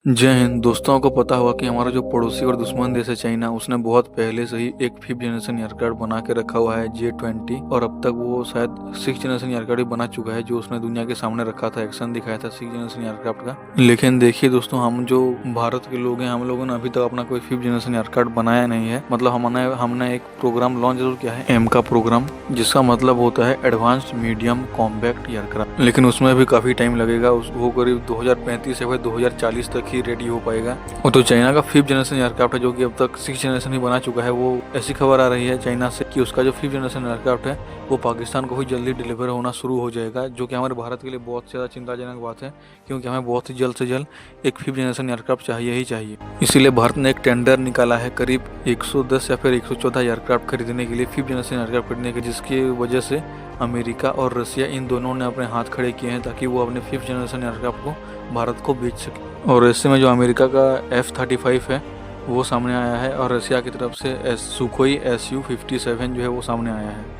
जय हिंद। दोस्तों को पता होगा कि हमारा जो पड़ोसी और दुश्मन देश है चाइना, उसने बहुत पहले से ही एक 5th जनरेशन एयरक्राफ्ट बना के रखा हुआ है J-20, और अब तक वो शायद 6th जनरेशन एयरक्राफ्ट भी बना चुका है, जो उसने दुनिया के सामने रखा था, एक्शन दिखाया था 6th जनरेशन एयरक्राफ्ट का। लेकिन देखिए दोस्तों, हम जो भारत के लोग हैं, हम लोगों ने अभी तक अपना कोई 5th जनरेशन एयरक्राफ्ट बनाया नहीं है। मतलब हमने एक प्रोग्राम लॉन्च जरूर किया है, एम का प्रोग्राम, जिसका मतलब होता है एडवांस्ड मीडियम कॉम्पैक्ट एयरक्राफ्ट। लेकिन उसमें भी काफी टाइम लगेगा, वो करीब 2035 या 2040 तक ही रेडी हो पाएगा। वो तो चाइना का 5th जनरेशन एयरक्राफ्ट है, जो कि अब तक 6th जनरेशन ही बना चुका है। वो ऐसी खबर आ रही है चाइना से कि उसका जो 5th जनरेशन एयरक्राफ्ट है वो पाकिस्तान को भी जल्दी डिलीवर होना शुरू हो जाएगा, जो कि हमारे भारत के लिए बहुत ज़्यादा चिंताजनक बात है, क्योंकि हमें बहुत ही जल्द से जल्द एक 5th जनरेशन एयरक्राफ्ट चाहिए ही चाहिए। इसीलिए भारत ने एक टेंडर निकाला है करीब 110 या फिर 114 एयरक्राफ्ट खरीदने के लिए, 5th जनरेशन एयरक्राफ्ट खरीदने के, जिसकी वजह से अमेरिका और रसिया इन दोनों ने अपने हाथ खड़े किए हैं ताकि वो अपने 5th जनरेशन एयरक्राफ्ट को भारत को बेच सके। और ऐसे में जो अमेरिका का F-35 है वो सामने आया है, और रसिया की तरफ से सुखोई Su-57 जो है वो सामने आया है।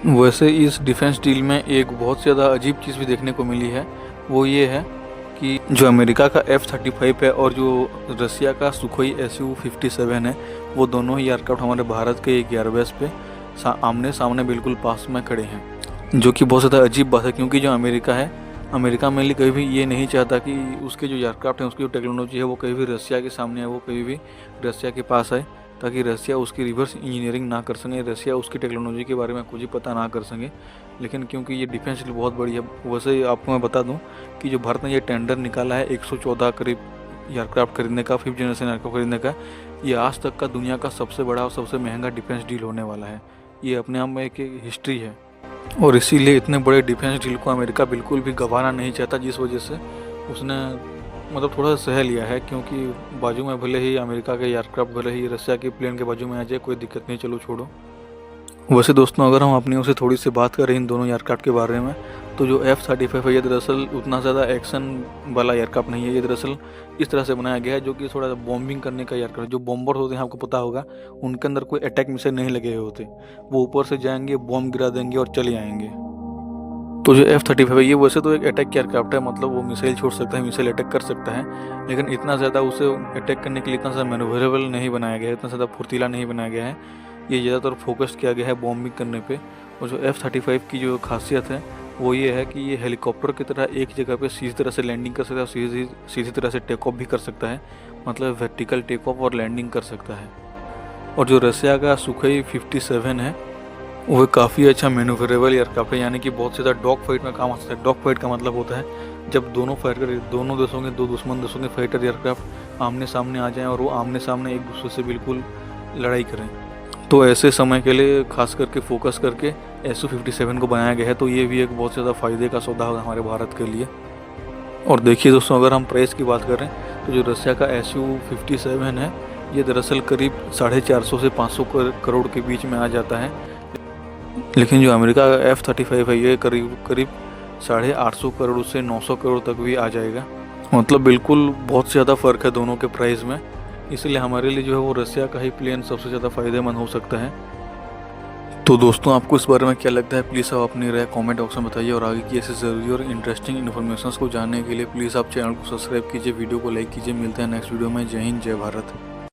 वैसे इस डिफेंस डील में एक बहुत ज़्यादा अजीब चीज़ भी देखने को मिली है। वो ये है कि जो अमेरिका का F-35 है और जो रसिया का सुखोई Su-57 है, वो दोनों ही एयरक्राफ्ट हमारे भारत के एक एयरबेस पे आमने सामने बिल्कुल पास में खड़े हैं, जो कि बहुत ज़्यादा अजीब बात है। क्योंकि जो अमेरिका मेनली कभी भी ये नहीं चाहता कि उसके जो एयरक्राफ्ट है, उसकी जो टेक्नोलॉजी है, वो कभी भी रसिया के सामने है, वो कभी भी रसिया के पास आए, ताकि रसिया उसकी रिवर्स इंजीनियरिंग ना कर सके, रसिया उसकी टेक्नोलॉजी के बारे में कुछ ही पता ना कर सके। लेकिन क्योंकि ये डिफेंस डील बहुत बड़ी है, वैसे ही आपको मैं बता दूं कि जो भारत ने ये टेंडर निकाला है 114 करीब एयरक्राफ्ट खरीदने का, 5th जनरेशन एयरक्राफ्ट खरीदने का, ये आज तक का दुनिया का सबसे बड़ा और सबसे महंगा डिफेंस डील होने वाला है। ये अपने आप में एक हिस्ट्री है, और इसीलिए इतने बड़े डिफेंस डील को अमेरिका बिल्कुल भी गंवाना नहीं चाहता, जिस वजह से उसने मतलब थोड़ा सा सह लिया है। क्योंकि बाजू में भले ही अमेरिका के एयरक्राफ्ट, भले ही रसिया के प्लेन के बाजू में आ जाए, कोई दिक्कत नहीं, चलो छोड़ो। वैसे दोस्तों, अगर हम अपनी ओर से थोड़ी सी बात करें इन दोनों एयरक्राफ्ट के बारे में, तो जो F-35 है, ये दरअसल उतना ज़्यादा एक्शन वाला एयरक्राफ्ट नहीं है। ये दरअसल इस तरह से बनाया गया है, जो कि थोड़ा बॉम्बिंग करने का एयरक्राफ्ट। जो बॉम्बर होते हैं, आपको पता होगा, उनके अंदर कोई अटैक मिसाइल नहीं लगे हुए होते, वो ऊपर से जाएंगे, बॉम्ब गिरा देंगे और चले आएंगे। तो जो F-35 है, ये वैसे तो एक अटैक एयरक्राफ्ट है, मतलब वो मिसाइल छोड़ सकता है, मिसाइल अटैक कर सकता है, लेकिन इतना ज़्यादा उसे अटैक करने के लिए इतना ज़्यादा मैन्यूवरेबल नहीं बनाया गया है, इतना ज़्यादा फुर्तीला नहीं बनाया गया है। ये ज़्यादातर फोकस किया गया है बॉम्बिंग करने पे। और जो F-35 की जो खासियत है वो ये है कि ये हेलीकॉप्टर की तरह एक जगह पे सीधी तरह से लैंडिंग कर सकता है, सीधी तरह से टेक ऑफ भी कर सकता है, मतलब वर्टिकल टेक ऑफ और लैंडिंग कर सकता है। और जो रसिया का सुखोई 57 है, वो काफ़ी अच्छा मैन्यूवरेबल एयरक्राफ्ट है, यानी कि बहुत ज़्यादा डॉग फाइट में काम आ सकता है। डॉग फाइट का मतलब होता है जब दोनों देशों के, दो दुश्मन देशों के फाइटर एयरक्राफ्ट आमने सामने आ जाएं और वो आमने सामने एक दूसरे से बिल्कुल लड़ाई करें। तो ऐसे समय के लिए खास करके फोकस करके Su-57 को बनाया गया है। तो ये भी एक बहुत ज़्यादा फ़ायदे का सौदा होगा हमारे भारत के लिए। और देखिए दोस्तों, अगर हम प्राइस की बात करें, तो जो रसिया का Su-57 है, ये दरअसल करीब 450 से 500 करोड़ के बीच में आ जाता है। लेकिन जो अमेरिका का F-35 है, ये करीब करीब 850 करोड़ से 900 करोड़ तक भी आ जाएगा। मतलब बिल्कुल बहुत ज़्यादा फ़र्क है दोनों के प्राइस में। इसलिए हमारे लिए जो है वो रसिया का ही प्लेन सबसे ज़्यादा फ़ायदेमंद हो सकता है। तो दोस्तों, आपको इस बारे में क्या लगता है, प्लीज़ आप अपनी राय कमेंट बॉक्स में बताइए। और आगे की ऐसी ज़रूरी और इंटरेस्टिंग इन्फॉर्मेशन को जानने के लिए प्लीज़ आप चैनल को सब्सक्राइब कीजिए, वीडियो को लाइक कीजिए। मिलते हैं नेक्स्ट वीडियो में। जय हिंद, जय भारत।